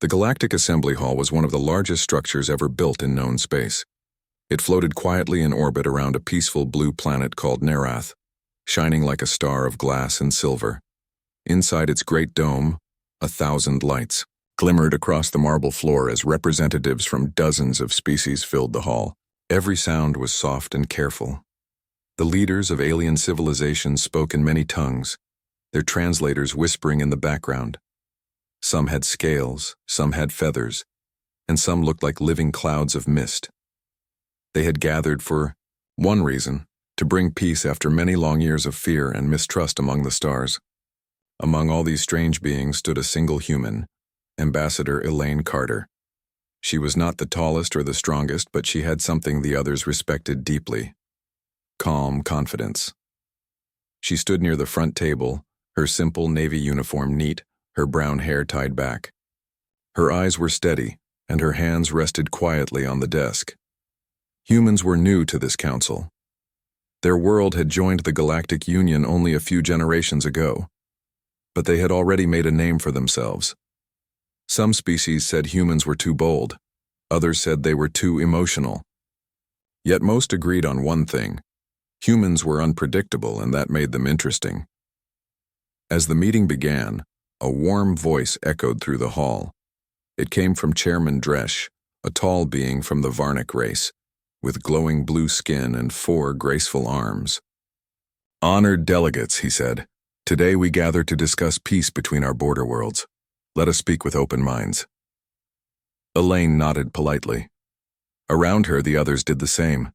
The Galactic Assembly Hall was one of the largest structures ever built in known space. It floated quietly in orbit around a peaceful blue planet called Nerath, shining like a star of glass and silver. Inside its great dome, 1,000 lights glimmered across the marble floor as representatives from dozens of species filled the hall. Every sound was soft and careful. The leaders of alien civilizations spoke in many tongues, their translators whispering in the background. Some had scales, some had feathers, and some looked like living clouds of mist. They had gathered for one reason, to bring peace after many long years of fear and mistrust among the stars. Among all these strange beings stood a single human, Ambassador Elaine Carter. She was not the tallest or the strongest, but she had something the others respected deeply: calm confidence. She stood near the front table, her simple navy uniform neat, her brown hair tied back. Her eyes were steady, and her hands rested quietly on the desk. Humans were new to this council. Their world had joined the Galactic Union only a few generations ago, but they had already made a name for themselves. Some species said humans were too bold, others said they were too emotional. Yet most agreed on one thing: humans were unpredictable, and that made them interesting. As the meeting began, a warm voice echoed through the hall. It came from Chairman Dresch, a tall being from the Varnic race, with glowing blue skin and 4 graceful arms. "Honored delegates," he said, "today we gather to discuss peace between our border worlds. Let us speak with open minds." Elaine nodded politely. Around her, the others did the same.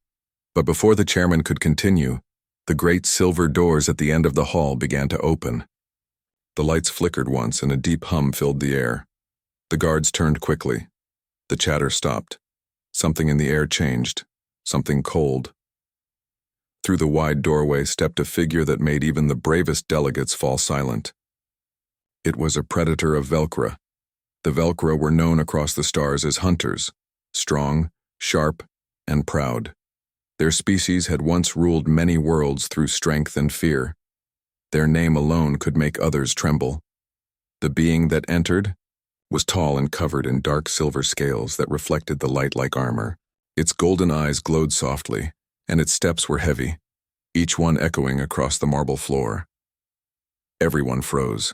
But before the chairman could continue, the great silver doors at the end of the hall began to open. The lights flickered once, and a deep hum filled the air. The guards turned quickly. The chatter stopped. Something in the air changed, something cold. Through the wide doorway stepped a figure that made even the bravest delegates fall silent. It was a predator of Velcra. The Velcra were known across the stars as hunters, strong, sharp, and proud. Their species had once ruled many worlds through strength and fear. Their name alone could make others tremble. The being that entered was tall and covered in dark silver scales that reflected the light like armor. Its golden eyes glowed softly, and its steps were heavy, each one echoing across the marble floor. Everyone froze.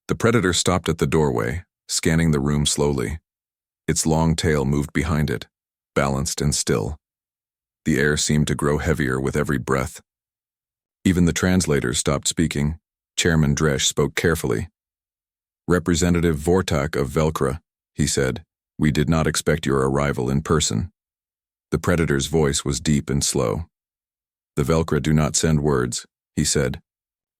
The predator stopped at the doorway, scanning the room slowly. Its long tail moved behind it, balanced and still. The air seemed to grow heavier with every breath. Even the translators stopped speaking. Chairman Dresch spoke carefully. "Representative Vortak of Velcra," he said, "we did not expect your arrival in person." The predator's voice was deep and slow. "The Velcra do not send words," he said.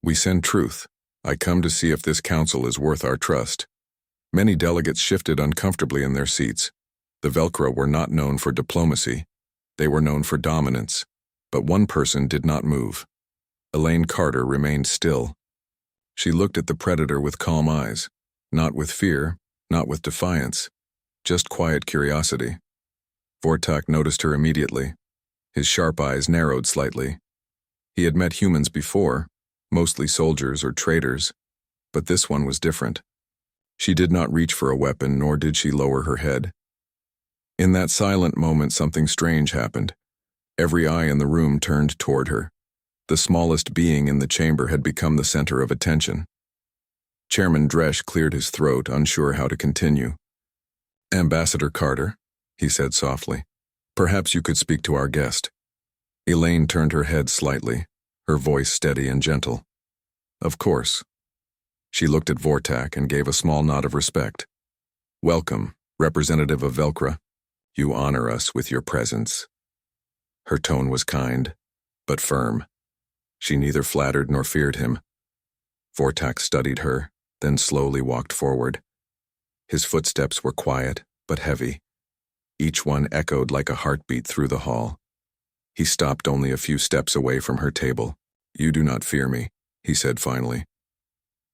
"We send truth. I come to see if this council is worth our trust." Many delegates shifted uncomfortably in their seats. The Velcra were not known for diplomacy. They were known for dominance. But one person did not move. Elaine Carter remained still. She looked at the predator with calm eyes, not with fear, not with defiance, just quiet curiosity. Vortak noticed her immediately. His sharp eyes narrowed slightly. He had met humans before, mostly soldiers or traders, but this one was different. She did not reach for a weapon, nor did she lower her head. In that silent moment, something strange happened. Every eye in the room turned toward her. The smallest being in the chamber had become the center of attention. Chairman Dresch cleared his throat, unsure how to continue. "Ambassador Carter," he said softly, "perhaps you could speak to our guest." Elaine turned her head slightly, her voice steady and gentle. "Of course." She looked at Vortak and gave a small nod of respect. "Welcome, representative of Velcra. You honor us with your presence." Her tone was kind, but firm. She neither flattered nor feared him. Vortak studied her, then slowly walked forward. His footsteps were quiet, but heavy. Each one echoed like a heartbeat through the hall. He stopped only a few steps away from her table. "You do not fear me," he said finally.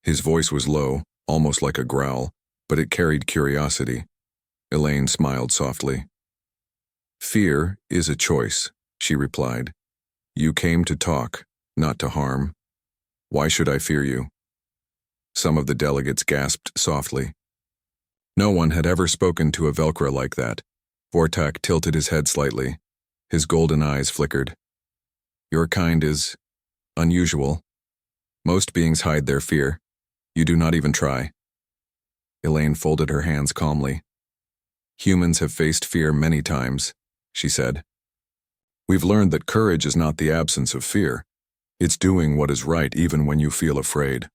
His voice was low, almost like a growl, but it carried curiosity. Elaine smiled softly. "Fear is a choice," she replied. "You came to talk, not to harm. Why should I fear you?" Some of the delegates gasped softly. No one had ever spoken to a Velcro like that. Vortak tilted his head slightly. His golden eyes flickered. Your kind is unusual. Most beings hide their fear. You do not even try. Elaine folded her hands calmly. Humans have faced fear many times, she said. We've learned that courage is not the absence of fear. It's doing what is right even when you feel afraid.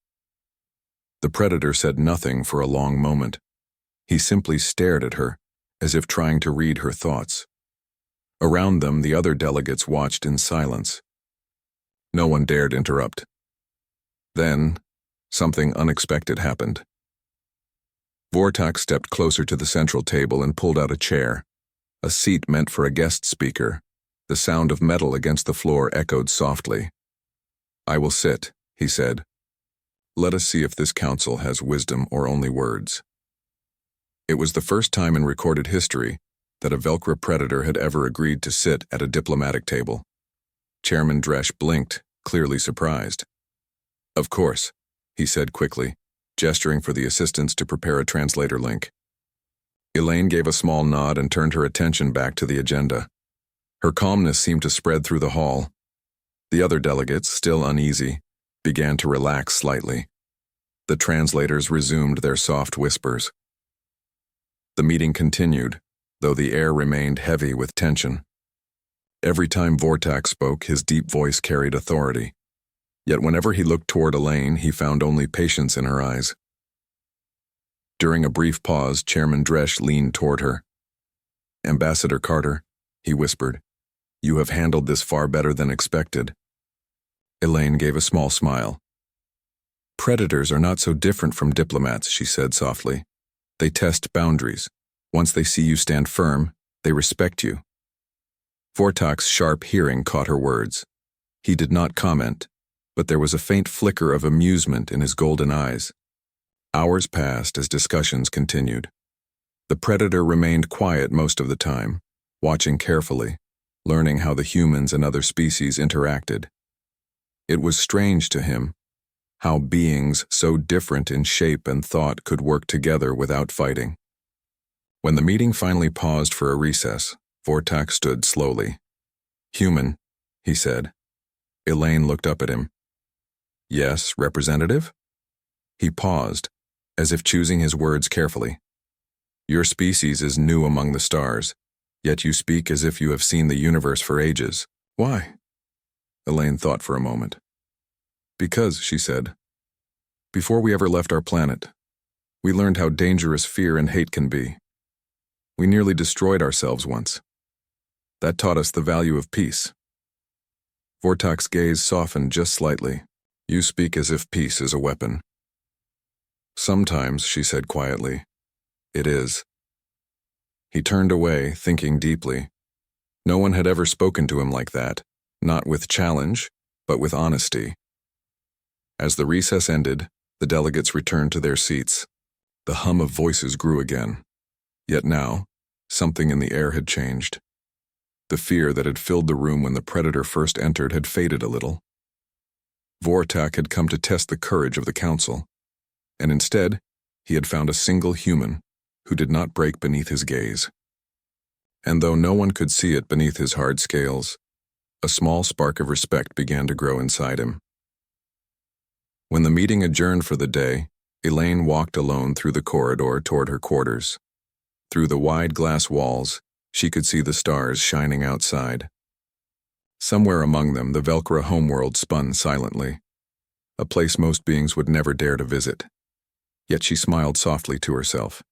The Predator said nothing for a long moment. He simply stared at her, as if trying to read her thoughts. Around them, the other delegates watched in silence. No one dared interrupt. Then, something unexpected happened. Vortak stepped closer to the central table and pulled out a chair, a seat meant for a guest speaker. The sound of metal against the floor echoed softly. I will sit, he said. Let us see if this council has wisdom or only words. It was the first time in recorded history that a Velcro Predator had ever agreed to sit at a diplomatic table. Chairman Dresch blinked, clearly surprised. Of course, he said quickly, gesturing for the assistants to prepare a translator link. Elaine gave a small nod and turned her attention back to the agenda. Her calmness seemed to spread through the hall. The other delegates, still uneasy, began to relax slightly. The translators resumed their soft whispers. The meeting continued, though the air remained heavy with tension. Every time Vortak spoke, his deep voice carried authority. Yet whenever he looked toward Elaine, he found only patience in her eyes. During a brief pause, Chairman Dresch leaned toward her. Ambassador Carter, he whispered, you have handled this far better than expected. Elaine gave a small smile. Predators are not so different from diplomats, she said softly. They test boundaries. Once they see you stand firm, they respect you. Vortak's sharp hearing caught her words. He did not comment, but there was a faint flicker of amusement in his golden eyes. Hours passed as discussions continued. The Predator remained quiet most of the time, watching carefully, learning how the humans and other species interacted. It was strange to him how beings so different in shape and thought could work together without fighting. When the meeting finally paused for a recess, Vortak stood slowly. Human, he said. Elaine looked up at him. Yes, Representative? He paused, as if choosing his words carefully. Your species is new among the stars, yet you speak as if you have seen the universe for ages. Why? Elaine thought for a moment. Because, she said, before we ever left our planet, we learned how dangerous fear and hate can be. We nearly destroyed ourselves once. That taught us the value of peace. Vortak's gaze softened just slightly. You speak as if peace is a weapon. Sometimes, she said quietly, it is. He turned away, thinking deeply. No one had ever spoken to him like that, not with challenge, but with honesty. As the recess ended, the delegates returned to their seats. The hum of voices grew again. Yet now, something in the air had changed. The fear that had filled the room when the Predator first entered had faded a little. Vortak had come to test the courage of the council, and instead, he had found a single human who did not break beneath his gaze. And though no one could see it beneath his hard scales, a small spark of respect began to grow inside him. When the meeting adjourned for the day, Elaine walked alone through the corridor toward her quarters. Through the wide glass walls, she could see the stars shining outside. Somewhere among them, the Velcro homeworld spun silently, a place most beings would never dare to visit. Yet she smiled softly to herself.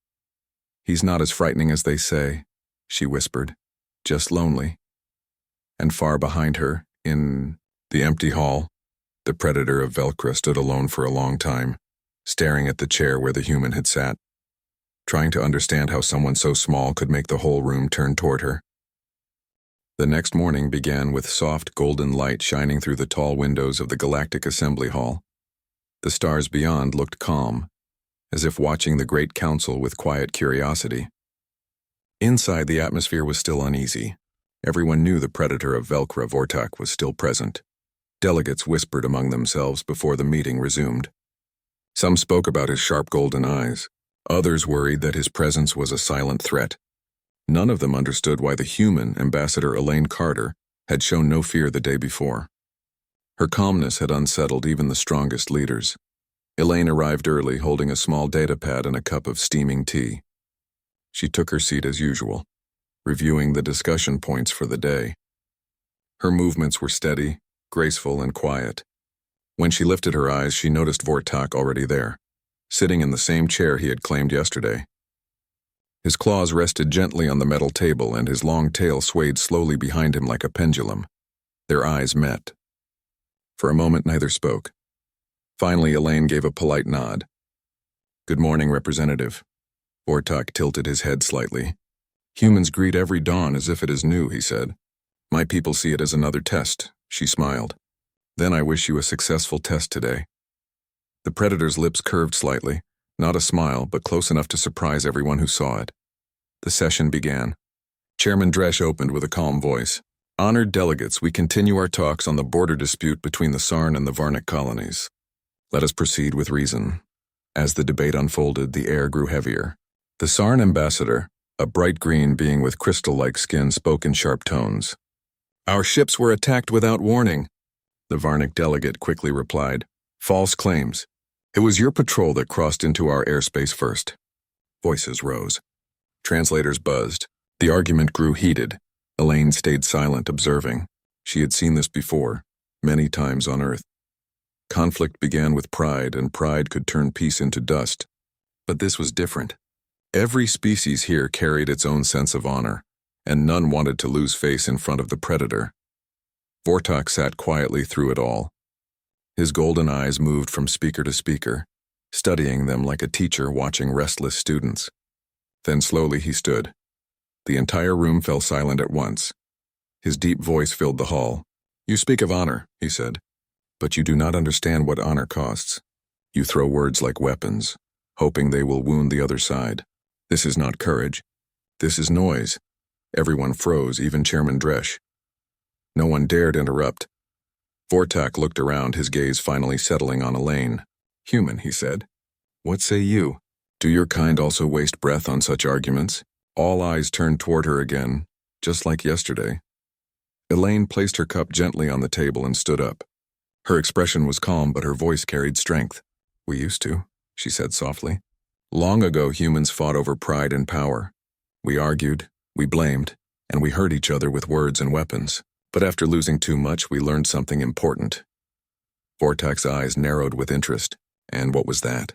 He's not as frightening as they say, she whispered, just lonely. And far behind her, in the empty hall, the Predator of Velcro stood alone for a long time, staring at the chair where the human had sat, trying to understand how someone so small could make the whole room turn toward her. The next morning began with soft golden light shining through the tall windows of the Galactic Assembly Hall. The stars beyond looked calm, as if watching the Great Council with quiet curiosity. Inside, the atmosphere was still uneasy. Everyone knew the Predator of Velcro Vortak was still present. Delegates whispered among themselves before the meeting resumed. Some spoke about his sharp golden eyes, Others worried that his presence was a silent threat. None of them understood why the human, Ambassador Elaine Carter, had shown no fear the day before. Her calmness had unsettled even the strongest leaders. Elaine arrived early, holding a small datapad and a cup of steaming tea. She took her seat as usual, reviewing the discussion points for the day. Her movements were steady, graceful, and quiet. When she lifted her eyes, she noticed Vortak already there, sitting in the same chair he had claimed yesterday. His claws rested gently on the metal table, and his long tail swayed slowly behind him like a pendulum. Their eyes met. For a moment, neither spoke. Finally, Elaine gave a polite nod. "Good morning, Representative." Vortak tilted his head slightly. "Humans greet every dawn as if it is new," he said. "My people see it as another test," she smiled. "Then I wish you a successful test today." The Predator's lips curved slightly, not a smile, but close enough to surprise everyone who saw it. The session began. Chairman Dresch opened with a calm voice. "Honored delegates, we continue our talks on the border dispute between the Sarn and the Varnic colonies. Let us proceed with reason." As the debate unfolded, the air grew heavier. The Sarn ambassador, a bright green being with crystal-like skin, spoke in sharp tones. "Our ships were attacked without warning," the Varnic delegate quickly replied. "False claims. It was your patrol that crossed into our airspace first." Voices rose. Translators buzzed. The argument grew heated. Elaine stayed silent, observing. She had seen this before, many times on Earth. Conflict began with pride, and pride could turn peace into dust. But this was different. Every species here carried its own sense of honor, and none wanted to lose face in front of the Predator. Vortak sat quietly through it all. His golden eyes moved from speaker to speaker, studying them like a teacher watching restless students. Then slowly he stood. The entire room fell silent at once. His deep voice filled the hall. "You speak of honor," he said, "but you do not understand what honor costs. You throw words like weapons, hoping they will wound the other side. This is not courage. This is noise." Everyone froze, even Chairman Dresch. No one dared interrupt. Vortak looked around, his gaze finally settling on Elaine. "Human," he said. "What say you? Do your kind also waste breath on such arguments?" All eyes turned toward her again, just like yesterday. Elaine placed her cup gently on the table and stood up. Her expression was calm, but her voice carried strength. "We used to," she said softly. "Long ago, humans fought over pride and power. We argued, we blamed, and we hurt each other with words and weapons. But after losing too much, we learned something important." Vortak's eyes narrowed with interest. "And what was that?"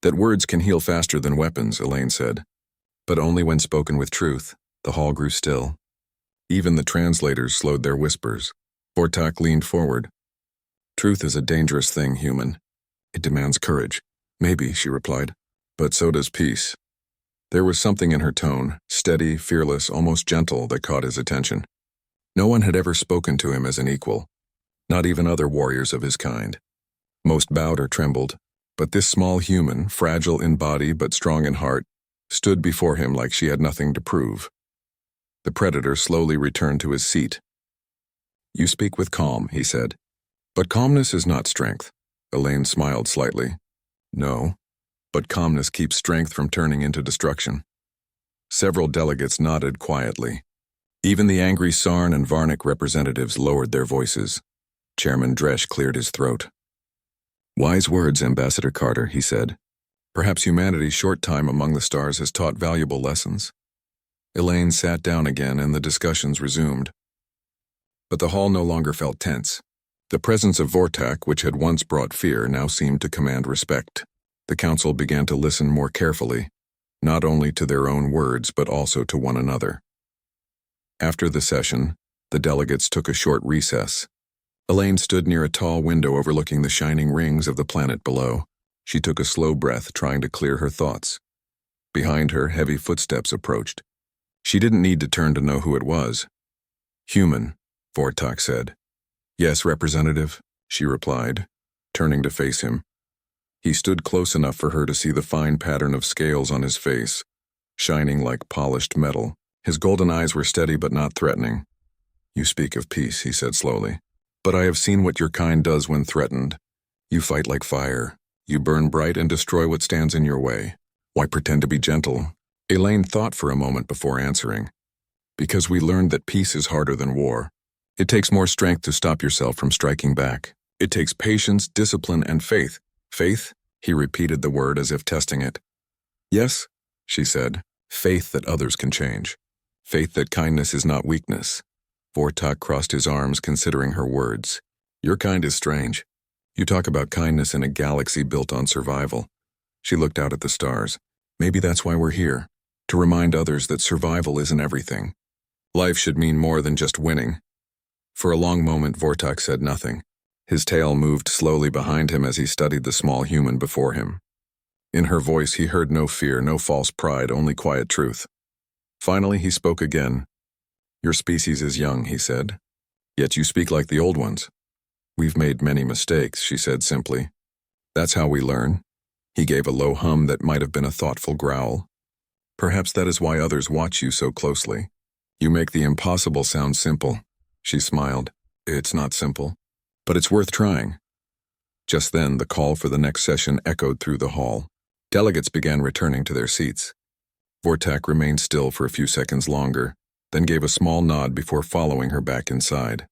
"That words can heal faster than weapons," Elaine said. "But only when spoken with truth." The hall grew still. Even the translators slowed their whispers. Vortak leaned forward. "Truth is a dangerous thing, human. It demands courage." "Maybe," she replied. "But so does peace." There was something in her tone, steady, fearless, almost gentle, that caught his attention. No one had ever spoken to him as an equal, not even other warriors of his kind. Most bowed or trembled, but this small human, fragile in body but strong in heart, stood before him like she had nothing to prove. The Predator slowly returned to his seat. "You speak with calm," he said. "But calmness is not strength." Elaine smiled slightly. "No, but calmness keeps strength from turning into destruction." Several delegates nodded quietly. Even the angry Sarn and Varnic representatives lowered their voices. Chairman Dresch cleared his throat. "Wise words, Ambassador Carter," he said. "Perhaps humanity's short time among the stars has taught valuable lessons." Elaine sat down again and the discussions resumed. But the hall no longer felt tense. The presence of Vortak, which had once brought fear, now seemed to command respect. The council began to listen more carefully, not only to their own words but also to one another. After the session, the delegates took a short recess. Elaine stood near a tall window overlooking the shining rings of the planet below. She took a slow breath, trying to clear her thoughts. Behind her, heavy footsteps approached. She didn't need to turn to know who it was. "Human," Vortak said. "Yes, Representative," she replied, turning to face him. He stood close enough for her to see the fine pattern of scales on his face, shining like polished metal. His golden eyes were steady but not threatening. "You speak of peace," he said slowly. "But I have seen what your kind does when threatened. You fight like fire. You burn bright and destroy what stands in your way. Why pretend to be gentle? Elaine thought for a moment before answering. Because we learned that peace is harder than war. It takes more strength to stop yourself from striking back. It takes patience, discipline, and faith. Faith? He repeated the word as if testing it. Yes, she said. Faith that others can change. Faith that kindness is not weakness. Vortak crossed his arms, considering her words. Your kind is strange. You talk about kindness in a galaxy built on survival. She looked out at the stars. Maybe that's why we're here. To remind others that survival isn't everything. Life should mean more than just winning. For a long moment, Vortak said nothing. His tail moved slowly behind him as he studied the small human before him. In her voice, he heard no fear, no false pride, only quiet truth. Finally, he spoke again. Your species is young, he said. Yet you speak like the old ones. We've made many mistakes, she said simply. That's how we learn. He gave a low hum that might have been a thoughtful growl. Perhaps that is why others watch you so closely. You make the impossible sound simple. She smiled. It's not simple, but it's worth trying. Just then, the call for the next session echoed through the hall. Delegates began returning to their seats. Vortak remained still for a few seconds longer, then gave a small nod before following her back inside.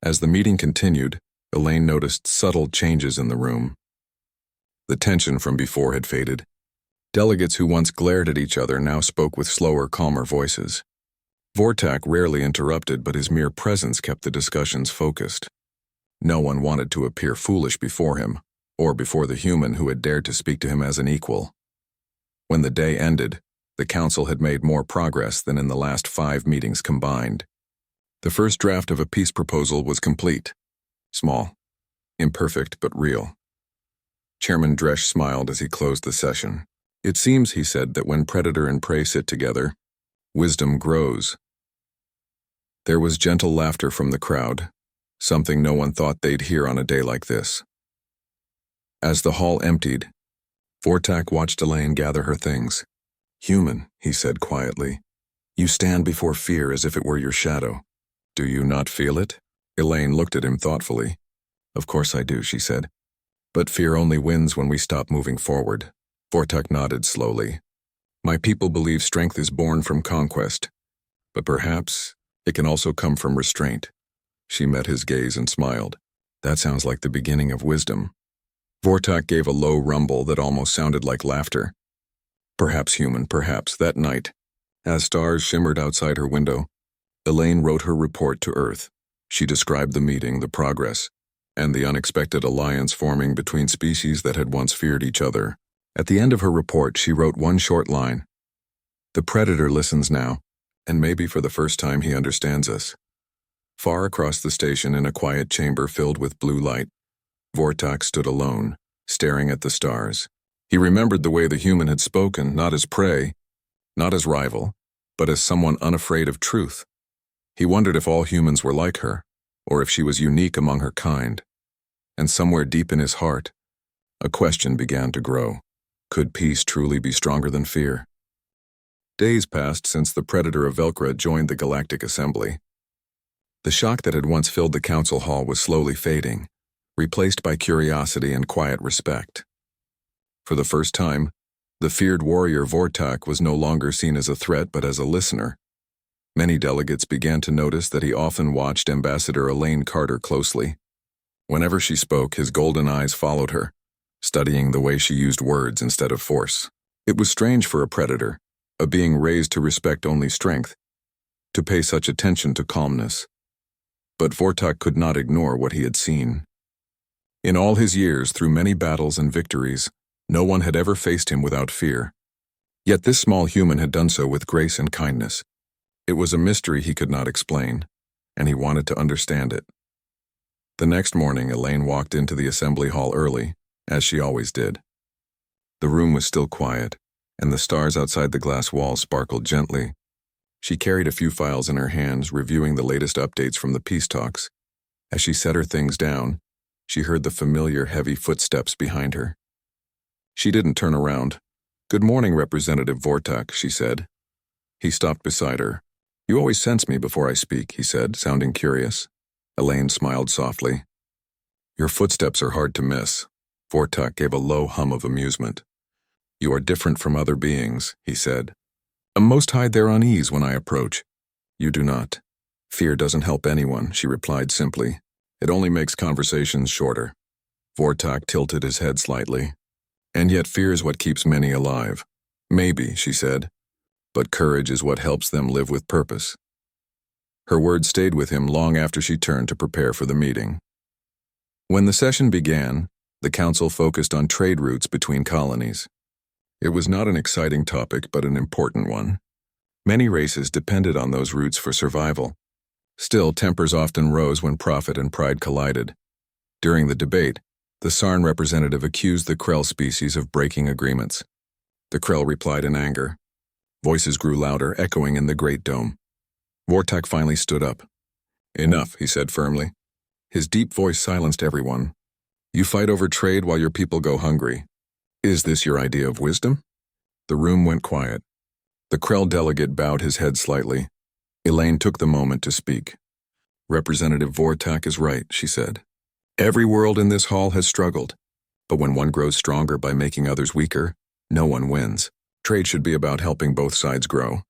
As the meeting continued, Elaine noticed subtle changes in the room. The tension from before had faded. Delegates who once glared at each other now spoke with slower, calmer voices. Vortak rarely interrupted, but his mere presence kept the discussions focused. No one wanted to appear foolish before him, or before the human who had dared to speak to him as an equal. When the day ended, the council had made more progress than in the last 5 meetings combined. The first draft of a peace proposal was complete. Small, imperfect, but real. Chairman Dresch smiled as he closed the session. It seems, he said, that when predator and prey sit together, wisdom grows. There was gentle laughter from the crowd, something no one thought they'd hear on a day like this. As the hall emptied, Vortak watched Elaine gather her things. Human, he said quietly. You stand before fear as if it were your shadow. Do you not feel it? Elaine looked at him thoughtfully. Of course I do, she said. But fear only wins when we stop moving forward. Vortak nodded slowly. My people believe strength is born from conquest, but perhaps it can also come from restraint. She met his gaze and smiled. That sounds like the beginning of wisdom. Vortak gave a low rumble that almost sounded like laughter. Perhaps human, perhaps that night. As stars shimmered outside her window, Elaine wrote her report to Earth. She described the meeting, the progress, and the unexpected alliance forming between species that had once feared each other. At the end of her report, she wrote one short line. The predator listens now, and maybe for the first time he understands us. Far across the station in a quiet chamber filled with blue light, Vortak stood alone, staring at the stars. He remembered the way the human had spoken, not as prey, not as rival, but as someone unafraid of truth. He wondered if all humans were like her, or if she was unique among her kind. And somewhere deep in his heart, a question began to grow. Could peace truly be stronger than fear? Days passed since the Predator of Velcra joined the Galactic Assembly. The shock that had once filled the council hall was slowly fading, replaced by curiosity and quiet respect. For the first time, the feared warrior Vortak was no longer seen as a threat but as a listener. Many delegates began to notice that he often watched Ambassador Elaine Carter closely. Whenever she spoke, his golden eyes followed her, studying the way she used words instead of force. It was strange for a predator, a being raised to respect only strength, to pay such attention to calmness. But Vortak could not ignore what he had seen. In all his years, through many battles and victories, no one had ever faced him without fear. Yet this small human had done so with grace and kindness. It was a mystery he could not explain, and he wanted to understand it. The next morning, Elaine walked into the assembly hall early, as she always did. The room was still quiet, and the stars outside the glass wall sparkled gently. She carried a few files in her hands, reviewing the latest updates from the peace talks. As she set her things down, she heard the familiar heavy footsteps behind her. She didn't turn around. Good morning, Representative Vortak, she said. He stopped beside her. You always sense me before I speak, he said, sounding curious. Elaine smiled softly. Your footsteps are hard to miss. Vortak gave a low hum of amusement. You are different from other beings, he said. Most hide their unease when I approach. You do not. Fear doesn't help anyone, she replied simply. It only makes conversations shorter. Vortak tilted his head slightly. And yet fear is what keeps many alive. Maybe, she said. But courage is what helps them live with purpose. Her words stayed with him long after she turned to prepare for the meeting. When the session began, the council focused on trade routes between colonies. It was not an exciting topic, but an important one. Many races depended on those routes for survival. Still, tempers often rose when profit and pride collided. During the debate, the Sarn representative accused the Krell species of breaking agreements. The Krell replied in anger. Voices grew louder, echoing in the Great Dome. Vortak finally stood up. Enough, he said firmly. His deep voice silenced everyone. You fight over trade while your people go hungry. Is this your idea of wisdom? The room went quiet. The Krell delegate bowed his head slightly. Elaine took the moment to speak. Representative Vortak is right, she said. Every world in this hall has struggled, but when one grows stronger by making others weaker, no one wins. Trade should be about helping both sides grow.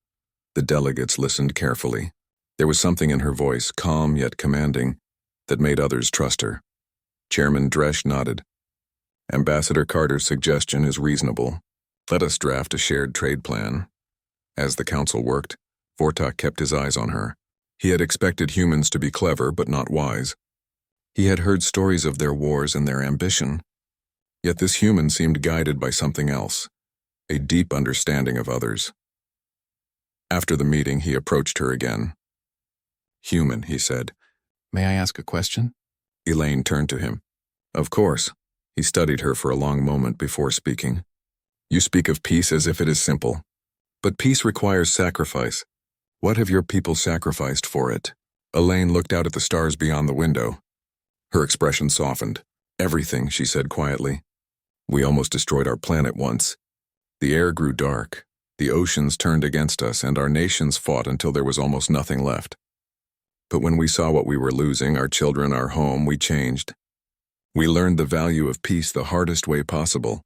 The delegates listened carefully. There was something in her voice, calm yet commanding, that made others trust her. Chairman Dresch nodded. Ambassador Carter's suggestion is reasonable. Let us draft a shared trade plan. As the council worked, Vortak kept his eyes on her. He had expected humans to be clever but not wise. He had heard stories of their wars and their ambition. Yet this human seemed guided by something else, a deep understanding of others. After the meeting, he approached her again. Human, he said. May I ask a question? Elaine turned to him. Of course. He studied her for a long moment before speaking. You speak of peace as if it is simple. But peace requires sacrifice. What have your people sacrificed for it? Elaine looked out at the stars beyond the window. Her expression softened. Everything, she said quietly. We almost destroyed our planet once. The air grew dark. The oceans turned against us, and our nations fought until there was almost nothing left. But when we saw what we were losing, our children, our home, we changed. We learned the value of peace the hardest way possible.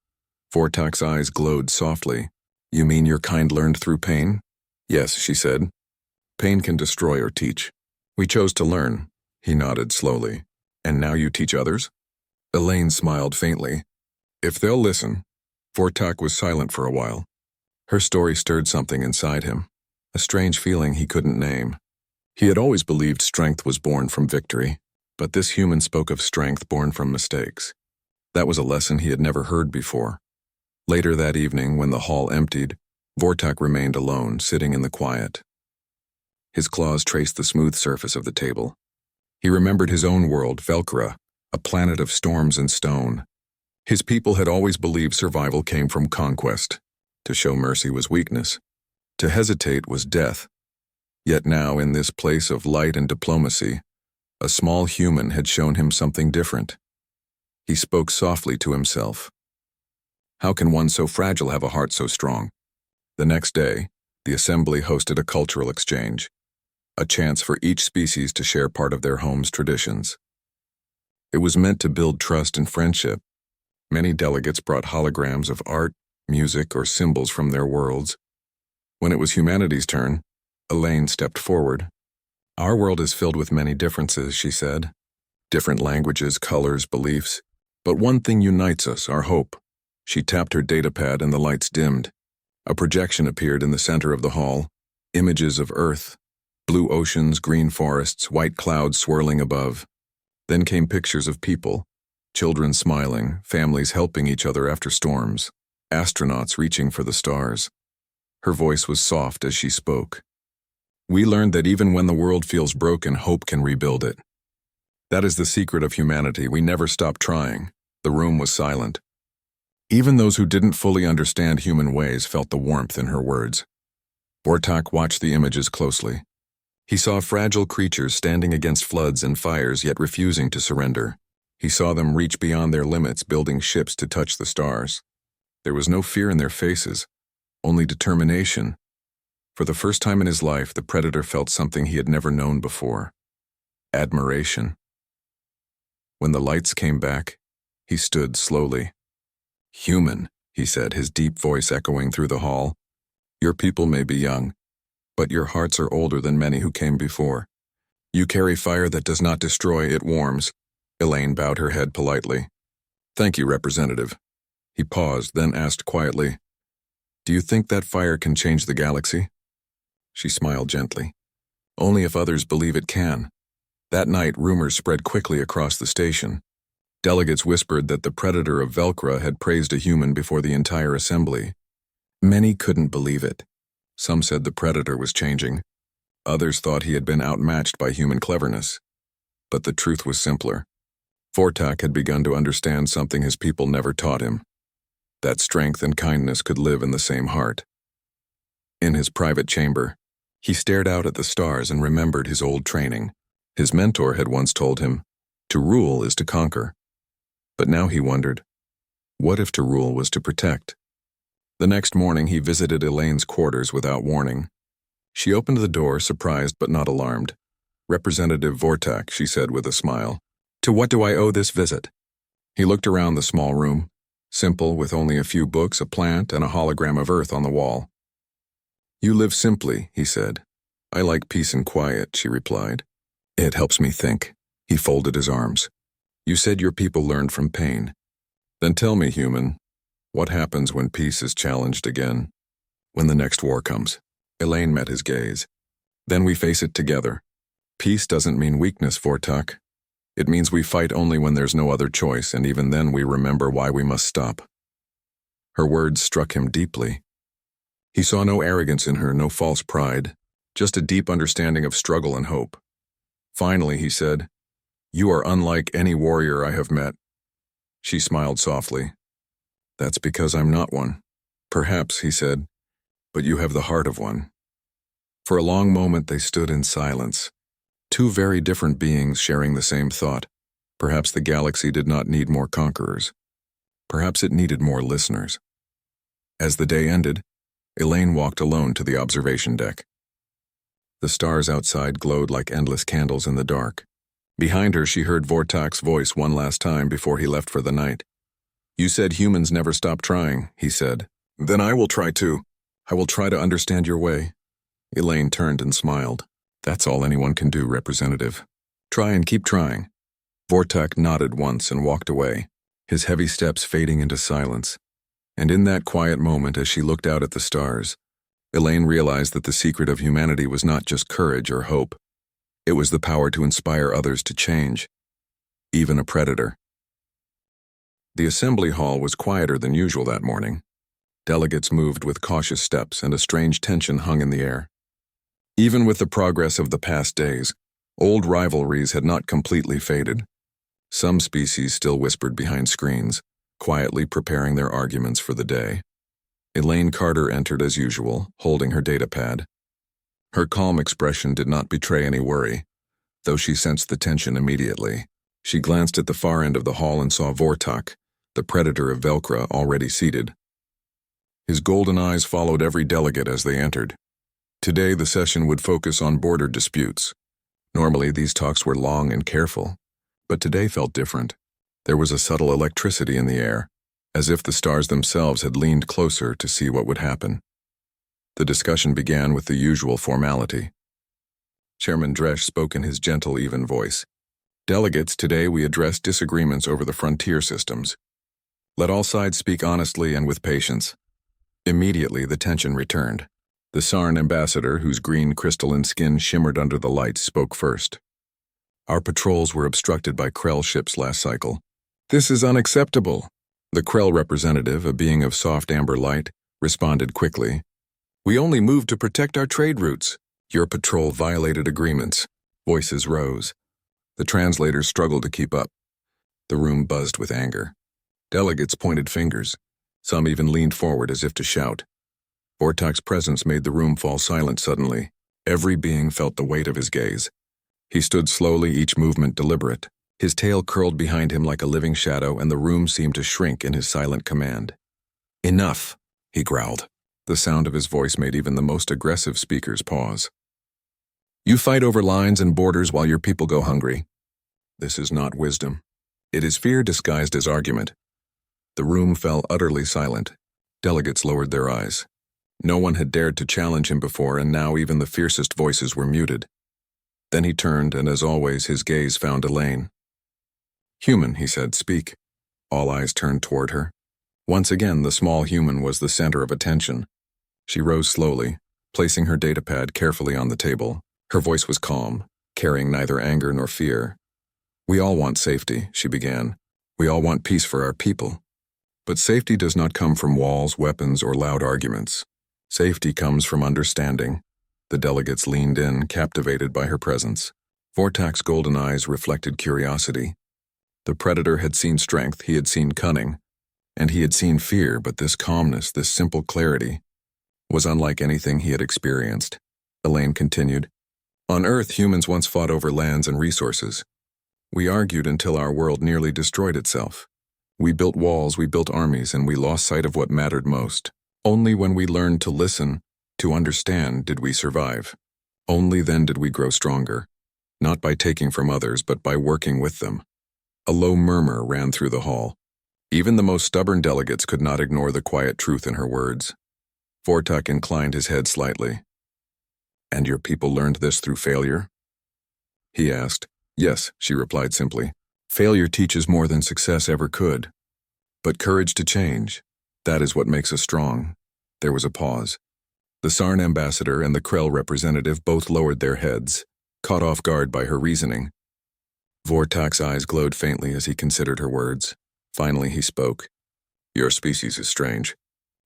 Vortak's eyes glowed softly. You mean your kind learned through pain? Yes, she said. Pain can destroy or teach. We chose to learn. He nodded slowly. And now you teach others? Elaine smiled faintly. If they'll listen. Vortak was silent for a while. Her story stirred something inside him, a strange feeling he couldn't name. He had always believed strength was born from victory, but this human spoke of strength born from mistakes. That was a lesson he had never heard before. Later that evening, when the hall emptied, Vortak remained alone, sitting in the quiet. His claws traced the smooth surface of the table. He remembered his own world, Velcra, a planet of storms and stone. His people had always believed survival came from conquest. To show mercy was weakness. To hesitate was death. Yet now, in this place of light and diplomacy, a small human had shown him something different. He spoke softly to himself. How can one so fragile have a heart so strong? The next day, the assembly hosted a cultural exchange, a chance for each species to share part of their home's traditions. It was meant to build trust and friendship. Many delegates brought holograms of art, music, or symbols from their worlds. When it was humanity's turn, Elaine stepped forward. Our world is filled with many differences, she said. Different languages, colors, beliefs. But one thing unites us, our hope. She tapped her datapad and the lights dimmed. A projection appeared in the center of the hall. Images of Earth. Blue oceans, green forests, white clouds swirling above. Then came pictures of people. Children smiling, families helping each other after storms. Astronauts reaching for the stars. Her voice was soft as she spoke. We learned that even when the world feels broken, hope can rebuild it. That is the secret of humanity. We never stop trying. The room was silent. Even those who didn't fully understand human ways felt the warmth in her words. Vortak watched the images closely. He saw fragile creatures standing against floods and fires, yet refusing to surrender. He saw them reach beyond their limits, building ships to touch the stars. There was no fear in their faces, only determination. For the first time in his life, the Predator felt something he had never known before. Admiration. When the lights came back, he stood slowly. Human, he said, his deep voice echoing through the hall. Your people may be young, but your hearts are older than many who came before. You carry fire that does not destroy, it warms. Elaine bowed her head politely. Thank you, Representative. He paused, then asked quietly, Do you think that fire can change the galaxy? She smiled gently. Only if others believe it can. That night, rumors spread quickly across the station. Delegates whispered that the predator of Velcra had praised a human before the entire assembly. Many couldn't believe it. Some said the predator was changing. Others thought he had been outmatched by human cleverness. But the truth was simpler. Vortak had begun to understand something his people never taught him. That strength and kindness could live in the same heart. In his private chamber, he stared out at the stars and remembered his old training. His mentor had once told him, to rule is to conquer. But now he wondered, what if to rule was to protect? The next morning he visited Elaine's quarters without warning. She opened the door, surprised but not alarmed. Representative Vortak, she said with a smile. To what do I owe this visit? He looked around the small room, simple with only a few books, a plant, and a hologram of Earth on the wall. You live simply, he said. I like peace and quiet, she replied. It helps me think. He folded his arms. You said your people learned from pain. Then tell me, human, what happens when peace is challenged again? When the next war comes. Elaine met his gaze. Then we face it together. Peace doesn't mean weakness, Vortak. It means we fight only when there's no other choice, and even then we remember why we must stop. Her words struck him deeply. He saw no arrogance in her, no false pride, just a deep understanding of struggle and hope. Finally, he said, You are unlike any warrior I have met. She smiled softly. That's because I'm not one. Perhaps, he said, but you have the heart of one. For a long moment they stood in silence. Two very different beings sharing the same thought. Perhaps the galaxy did not need more conquerors. Perhaps it needed more listeners. As the day ended, Elaine walked alone to the observation deck. The stars outside glowed like endless candles in the dark. Behind her, she heard Vortak's voice one last time before he left for the night. You said humans never stop trying, he said. Then I will try too. I will try to understand your way. Elaine turned and smiled. That's all anyone can do, Representative. Try and keep trying. Vortak nodded once and walked away, his heavy steps fading into silence. And in that quiet moment, as she looked out at the stars, Elaine realized that the secret of humanity was not just courage or hope. It was the power to inspire others to change, even a predator. The assembly hall was quieter than usual that morning. Delegates moved with cautious steps, and a strange tension hung in the air. Even with the progress of the past days, old rivalries had not completely faded. Some species still whispered behind screens, quietly preparing their arguments for the day. Elaine Carter entered as usual, holding her datapad. Her calm expression did not betray any worry, though she sensed the tension immediately. She glanced at the far end of the hall and saw Vortak, the predator of Velcra, already seated. His golden eyes followed every delegate as they entered. Today the session would focus on border disputes. Normally these talks were long and careful, but today felt different. There was a subtle electricity in the air, as if the stars themselves had leaned closer to see what would happen. The discussion began with the usual formality. Chairman Dresch spoke in his gentle, even voice. Delegates, today we address disagreements over the frontier systems. Let all sides speak honestly and with patience. Immediately the tension returned. The Sarn ambassador, whose green crystalline skin shimmered under the lights, spoke first. Our patrols were obstructed by Krell ships last cycle. This is unacceptable. The Krell representative, a being of soft amber light, responded quickly. We only moved to protect our trade routes. Your patrol violated agreements. Voices rose. The translators struggled to keep up. The room buzzed with anger. Delegates pointed fingers. Some even leaned forward as if to shout. Vortak's presence made the room fall silent suddenly. Every being felt the weight of his gaze. He stood slowly, each movement deliberate. His tail curled behind him like a living shadow, and the room seemed to shrink in his silent command. Enough, he growled. The sound of his voice made even the most aggressive speakers pause. You fight over lines and borders while your people go hungry. This is not wisdom. It is fear disguised as argument. The room fell utterly silent, Delegates lowered their eyes. No one had dared to challenge him before, and now even the fiercest voices were muted. Then he turned, and as always, his gaze found Elaine. "Human," he said, "speak." All eyes turned toward her. Once again, the small human was the center of attention. She rose slowly, placing her datapad carefully on the table. Her voice was calm, carrying neither anger nor fear. "We all want safety," she began. "We all want peace for our people. But safety does not come from walls, weapons, or loud arguments. Safety comes from understanding." The delegates leaned in, captivated by her presence. Vortak's golden eyes reflected curiosity. The Predator had seen strength, he had seen cunning, and he had seen fear, but this calmness, this simple clarity, was unlike anything he had experienced. Elaine continued, "On Earth, humans once fought over lands and resources. We argued until our world nearly destroyed itself. We built walls, we built armies, and we lost sight of what mattered most. Only when we learned to listen, to understand, did we survive. Only then did we grow stronger, not by taking from others, but by working with them." A low murmur ran through the hall. Even the most stubborn delegates could not ignore the quiet truth in her words. Vortak inclined his head slightly. "And your people learned this through failure?" he asked. "Yes," she replied simply. "Failure teaches more than success ever could. But courage to change, that is what makes us strong." There was a pause. The Sarn ambassador and the Krell representative both lowered their heads, caught off guard by her reasoning. Vortak's eyes glowed faintly as he considered her words. Finally he spoke. "Your species is strange.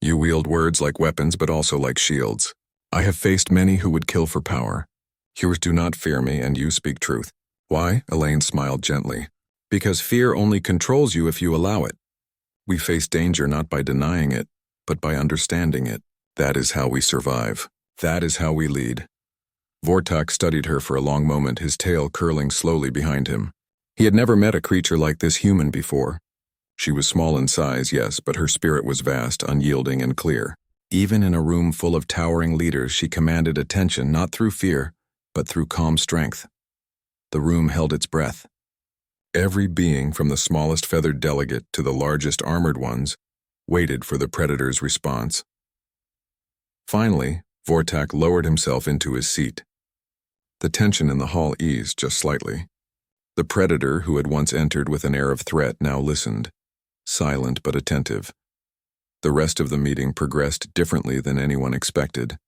You wield words like weapons but also like shields. I have faced many who would kill for power. Yours do not fear me, and you speak truth." "Why?" Elaine smiled gently. "Because fear only controls you if you allow it. We face danger not by denying it, but by understanding it. That is how we survive. That is how we lead." Vortak studied her for a long moment, his tail curling slowly behind him. He had never met a creature like this human before. She was small in size, yes, but her spirit was vast, unyielding, and clear. Even in a room full of towering leaders, she commanded attention not through fear, but through calm strength. The room held its breath. Every being, from the smallest feathered delegate to the largest armored ones, waited for the Predator's response. Finally, Vortak lowered himself into his seat. The tension in the hall eased just slightly. The Predator, who had once entered with an air of threat, now listened, silent but attentive. The rest of the meeting progressed differently than anyone expected.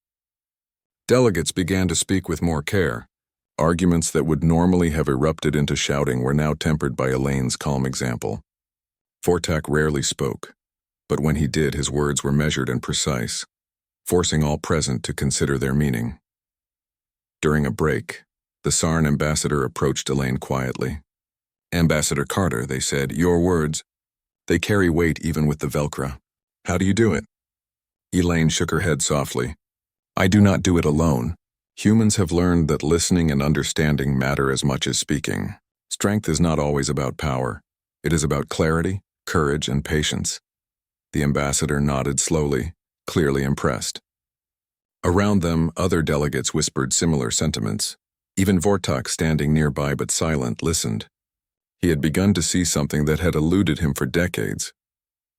Delegates began to speak with more care. Arguments that would normally have erupted into shouting were now tempered by Elaine's calm example. Vortak rarely spoke, but when he did, his words were measured and precise, forcing all present to consider their meaning. During a break, the Sarn ambassador approached Elaine quietly. "Ambassador Carter," they said, "your words, they carry weight even with the Velcro. How do you do it?" Elaine shook her head softly. "I do not do it alone. Humans have learned that listening and understanding matter as much as speaking. Strength is not always about power. It is about clarity, courage, and patience." The ambassador nodded slowly, clearly impressed. Around them, other delegates whispered similar sentiments. Even Vortak, standing nearby but silent, listened. He had begun to see something that had eluded him for decades.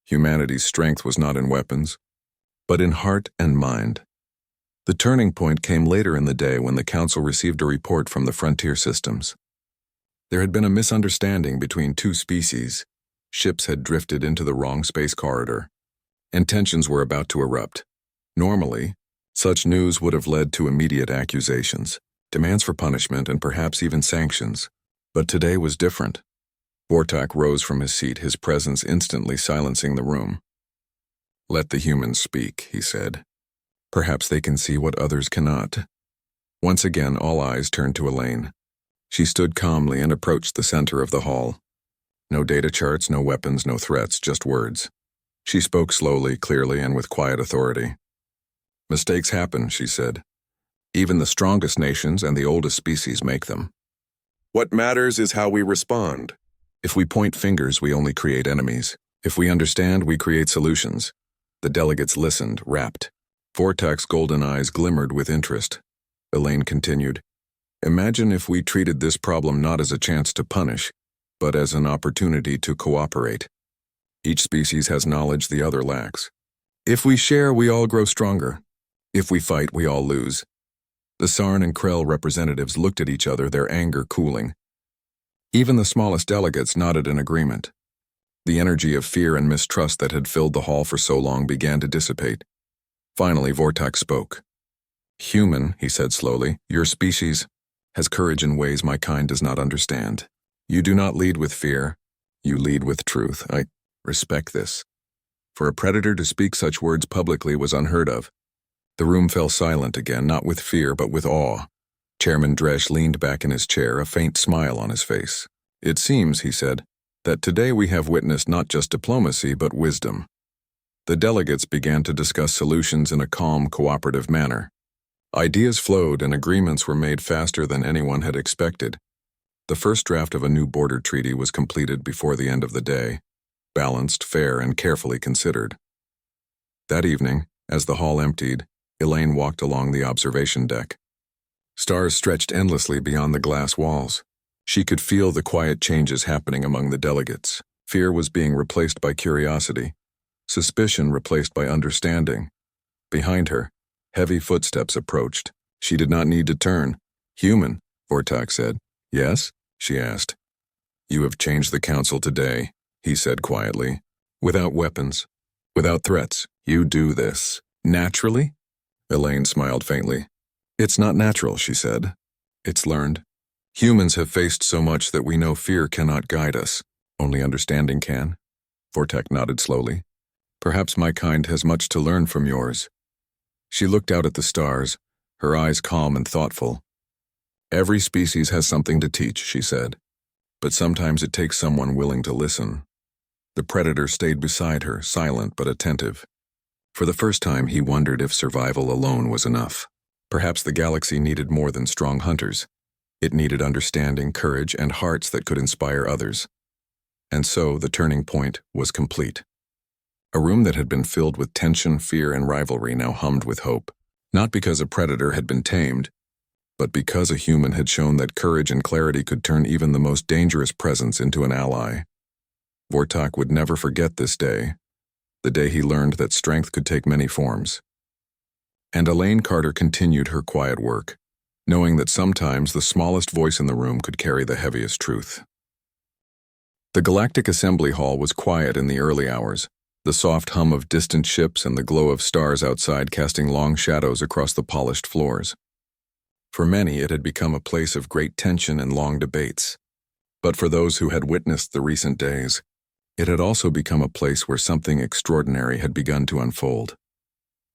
Humanity's strength was not in weapons, but in heart and mind. The turning point came later in the day when the Council received a report from the frontier systems. There had been a misunderstanding between two species. Ships had drifted into the wrong space corridor, and tensions were about to erupt. Normally, such news would have led to immediate accusations, demands for punishment, and perhaps even sanctions. But today was different. Vortak rose from his seat, his presence instantly silencing the room. "Let the humans speak," he said. "Perhaps they can see what others cannot." Once again, all eyes turned to Elaine. She stood calmly and approached the center of the hall. No data charts, no weapons, no threats, just words. She spoke slowly, clearly, and with quiet authority. "Mistakes happen," she said. "Even the strongest nations and the oldest species make them. What matters is how we respond. If we point fingers, we only create enemies. If we understand, we create solutions." The delegates listened, rapt. Vortak's golden eyes glimmered with interest. Elaine continued, "Imagine if we treated this problem not as a chance to punish, but as an opportunity to cooperate. Each species has knowledge the other lacks. If we share, we all grow stronger. If we fight, we all lose. The Sarn and Krell representatives looked at each other, their anger cooling. Even the smallest delegates nodded in agreement. The energy of fear and mistrust that had filled the hall for so long began to dissipate. Finally, Vortak spoke. "Human," he said slowly, "your species has courage in ways my kind does not understand. You do not lead with fear. You lead with truth. I respect this." For a predator to speak such words publicly was unheard of. The room fell silent again, not with fear but with awe. Chairman Dresch leaned back in his chair, a faint smile on his face. "It seems," he said, "that today we have witnessed not just diplomacy but wisdom." The delegates began to discuss solutions in a calm, cooperative manner. Ideas flowed and agreements were made faster than anyone had expected. The first draft of a new border treaty was completed before the end of the day, balanced, fair, and carefully considered. That evening, as the hall emptied, Elaine walked along the observation deck. Stars stretched endlessly beyond the glass walls. She could feel the quiet changes happening among the delegates. Fear was being replaced by curiosity, suspicion replaced by understanding. Behind her, heavy footsteps approached. She did not need to turn. "Human," Vortak said. "Yes?" she asked. "You have changed the council today," he said quietly. "Without weapons, without threats, you do this. Naturally?" Elaine smiled faintly. "It's not natural," she said. "It's learned. Humans have faced so much that we know fear cannot guide us. Only understanding can." Vortak nodded slowly. "Perhaps my kind has much to learn from yours." She looked out at the stars, her eyes calm and thoughtful. "Every species has something to teach," she said. "But sometimes it takes someone willing to listen." The predator stayed beside her, silent but attentive. For the first time, he wondered if survival alone was enough. Perhaps the galaxy needed more than strong hunters. It needed understanding, courage, and hearts that could inspire others. And so, the turning point was complete. A room that had been filled with tension, fear, and rivalry now hummed with hope. Not because a predator had been tamed, but because a human had shown that courage and clarity could turn even the most dangerous presence into an ally. Vortak would never forget this day, the day he learned that strength could take many forms. And Elaine Carter continued her quiet work, knowing that sometimes the smallest voice in the room could carry the heaviest truth. The Galactic Assembly Hall was quiet in the early hours, the soft hum of distant ships and the glow of stars outside casting long shadows across the polished floors. For many, it had become a place of great tension and long debates. But for those who had witnessed the recent days, it had also become a place where something extraordinary had begun to unfold.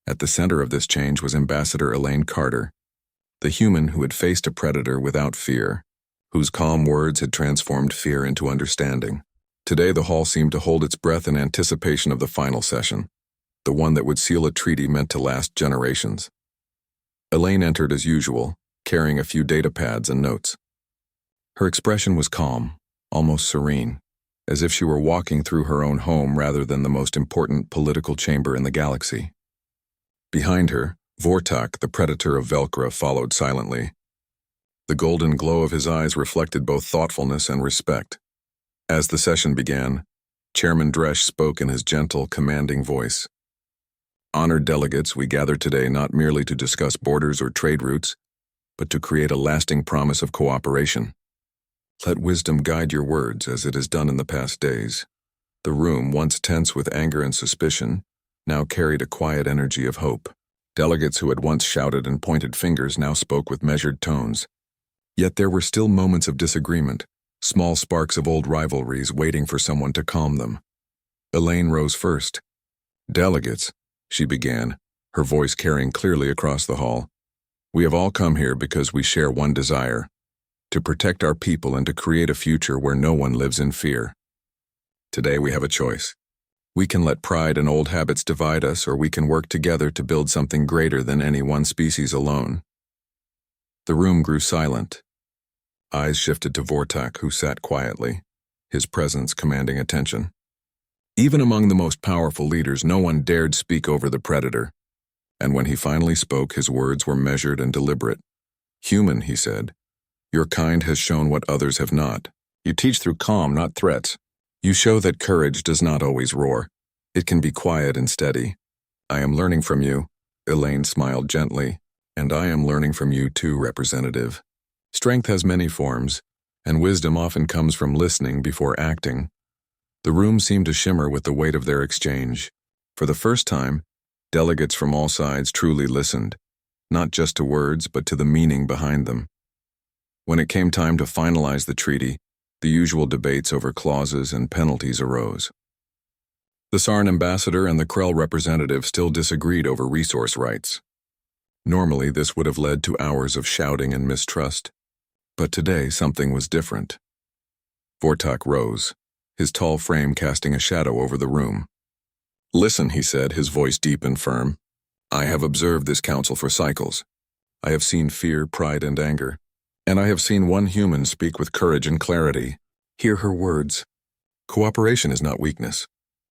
At the center of this change was Ambassador Elaine Carter, the human who had faced a predator without fear, whose calm words had transformed fear into understanding. Today the hall seemed to hold its breath in anticipation of the final session, the one that would seal a treaty meant to last generations. Elaine entered as usual, carrying a few data pads and notes. Her expression was calm, almost serene, as if she were walking through her own home rather than the most important political chamber in the galaxy. Behind her, Vortak, the predator of Velcra, followed silently. The golden glow of his eyes reflected both thoughtfulness and respect. As the session began, Chairman Dresch spoke in his gentle, commanding voice. "Honored delegates, we gather today not merely to discuss borders or trade routes, but to create a lasting promise of cooperation. Let wisdom guide your words as it has done in the past days." The room, once tense with anger and suspicion, now carried a quiet energy of hope. Delegates who had once shouted and pointed fingers now spoke with measured tones. Yet there were still moments of disagreement, small sparks of old rivalries waiting for someone to calm them. Elaine rose first. "Delegates," she began, her voice carrying clearly across the hall, "we have all come here because we share one desire, to protect our people and to create a future where no one lives in fear. Today we have a choice. We can let pride and old habits divide us, or we can work together to build something greater than any one species alone." The room grew silent. Eyes shifted to Vortak, who sat quietly, his presence commanding attention. Even among the most powerful leaders, no one dared speak over the predator. And when he finally spoke, his words were measured and deliberate. "Human," he said, "your kind has shown what others have not. You teach through calm, not threats. You show that courage does not always roar. It can be quiet and steady. I am learning from you, Elaine smiled gently, and I am learning from you too, Representative. Strength has many forms, and wisdom often comes from listening before acting. The room seemed to shimmer with the weight of their exchange. For the first time, delegates from all sides truly listened, not just to words but to the meaning behind them. When it came time to finalize the treaty, the usual debates over clauses and penalties arose. The Sarn ambassador and the Krell representative still disagreed over resource rights. Normally, this would have led to hours of shouting and mistrust, but today something was different. Vortak rose, his tall frame casting a shadow over the room. Listen, he said, his voice deep and firm. I have observed this council for cycles. I have seen fear, pride, and anger, and I have seen one human speak with courage and clarity. Hear her words. Cooperation is not weakness.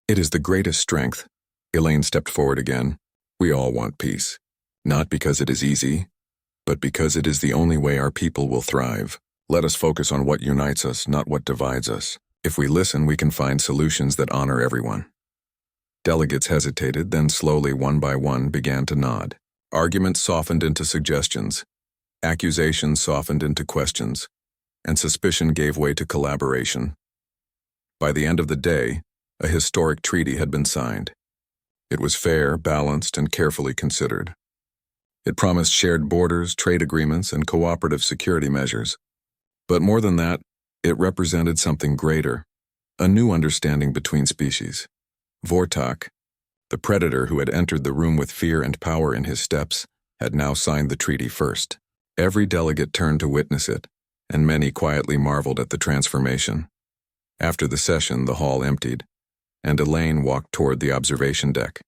It is the greatest strength. Elaine stepped forward again. We all want peace. Not because it is easy, but because it is the only way our people will thrive. Let us focus on what unites us, not what divides us. If we listen, we can find solutions that honor everyone. Delegates hesitated, then slowly, one by one, began to nod. Arguments softened into suggestions. Accusations softened into questions. And suspicion gave way to collaboration. By the end of the day, a historic treaty had been signed. It was fair, balanced, and carefully considered. It promised shared borders, trade agreements, and cooperative security measures. But more than that, it represented something greater, a new understanding between species. Vortak, the predator who had entered the room with fear and power in his steps, had now signed the treaty first. Every delegate turned to witness it, and many quietly marveled at the transformation. After the session, the hall emptied, and Elaine walked toward the observation deck.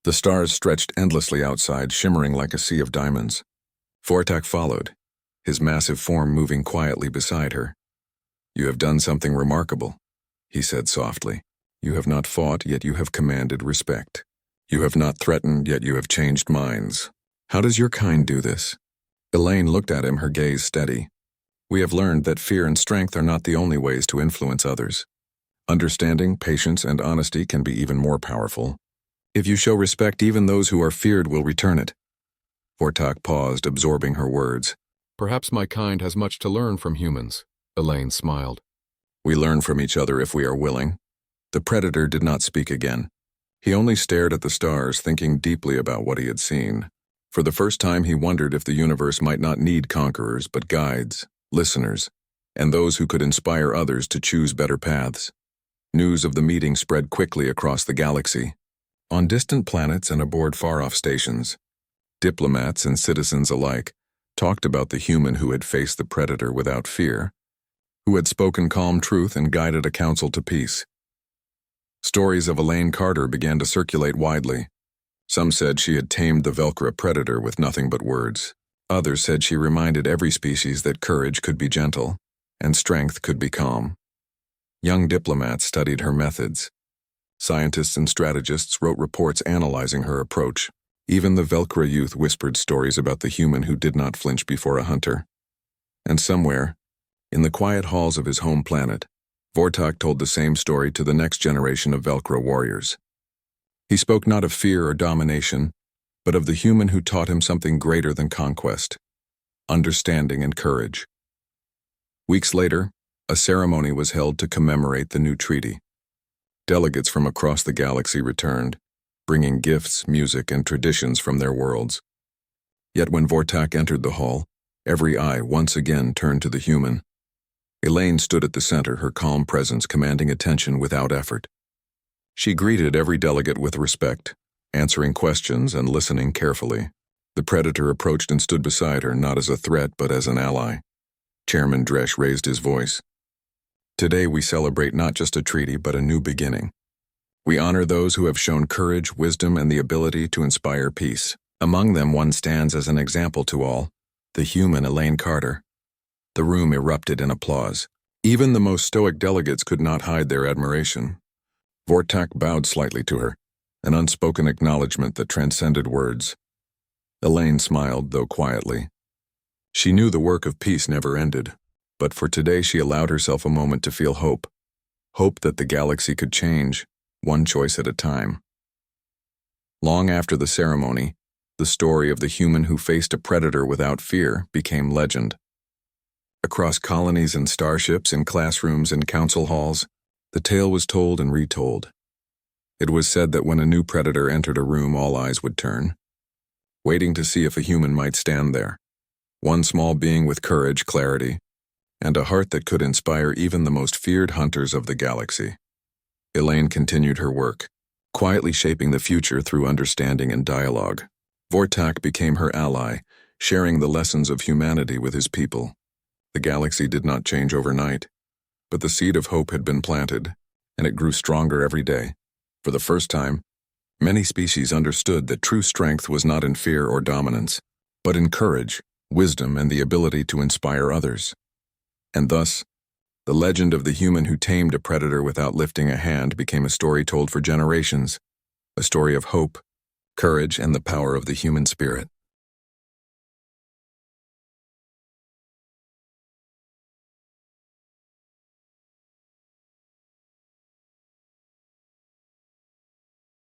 The stars stretched endlessly outside, shimmering like a sea of diamonds. Vortak followed, his massive form moving quietly beside her. You have done something remarkable, he said softly. You have not fought, yet you have commanded respect. You have not threatened, yet you have changed minds. How does your kind do this? Elaine looked at him, her gaze steady. We have learned that fear and strength are not the only ways to influence others. Understanding, patience, and honesty can be even more powerful. If you show respect, even those who are feared will return it. Vortak paused, absorbing her words. Perhaps my kind has much to learn from humans, Elaine smiled. We learn from each other if we are willing. The predator did not speak again. He only stared at the stars, thinking deeply about what he had seen. For the first time, he wondered if the universe might not need conquerors, but guides, listeners, and those who could inspire others to choose better paths. News of the meeting spread quickly across the galaxy. On distant planets and aboard far-off stations, diplomats and citizens alike talked about the human who had faced the predator without fear, who had spoken calm truth and guided a council to peace. Stories of Elaine Carter began to circulate widely. Some said she had tamed the Velcro predator with nothing but words. Others said she reminded every species that courage could be gentle, and strength could be calm. Young diplomats studied her methods. Scientists and strategists wrote reports analyzing her approach. Even the Velcro youth whispered stories about the human who did not flinch before a hunter. And somewhere, in the quiet halls of his home planet, Vortak told the same story to the next generation of Velcro warriors. He spoke not of fear or domination, but of the human who taught him something greater than conquest, understanding and courage. Weeks later, a ceremony was held to commemorate the new treaty. Delegates from across the galaxy returned, bringing gifts, music, and traditions from their worlds. Yet when Vortak entered the hall, every eye once again turned to the human. Elaine stood at the center, her calm presence commanding attention without effort. She greeted every delegate with respect, answering questions and listening carefully. The predator approached and stood beside her, not as a threat but as an ally. Chairman Dresch raised his voice. Today we celebrate not just a treaty but a new beginning. We honor those who have shown courage, wisdom, and the ability to inspire peace. Among them, one stands as an example to all, the human Elaine Carter. The room erupted in applause. Even the most stoic delegates could not hide their admiration. Vortak bowed slightly to her, an unspoken acknowledgement that transcended words. Elaine smiled, though quietly. She knew the work of peace never ended, but for today she allowed herself a moment to feel hope. Hope that the galaxy could change, one choice at a time. Long after the ceremony, the story of the human who faced a predator without fear became legend. Across colonies and starships, in classrooms and council halls, the tale was told and retold. It was said that when a new predator entered a room, all eyes would turn, waiting to see if a human might stand there. One small being with courage, clarity, and a heart that could inspire even the most feared hunters of the galaxy. Elaine continued her work, quietly shaping the future through understanding and dialogue. Vortak became her ally, sharing the lessons of humanity with his people. The galaxy did not change overnight, but the seed of hope had been planted, and it grew stronger every day. For the first time, many species understood that true strength was not in fear or dominance, but in courage, wisdom, and the ability to inspire others. And thus, the legend of the human who tamed a predator without lifting a hand became a story told for generations, a story of hope, courage, and the power of the human spirit.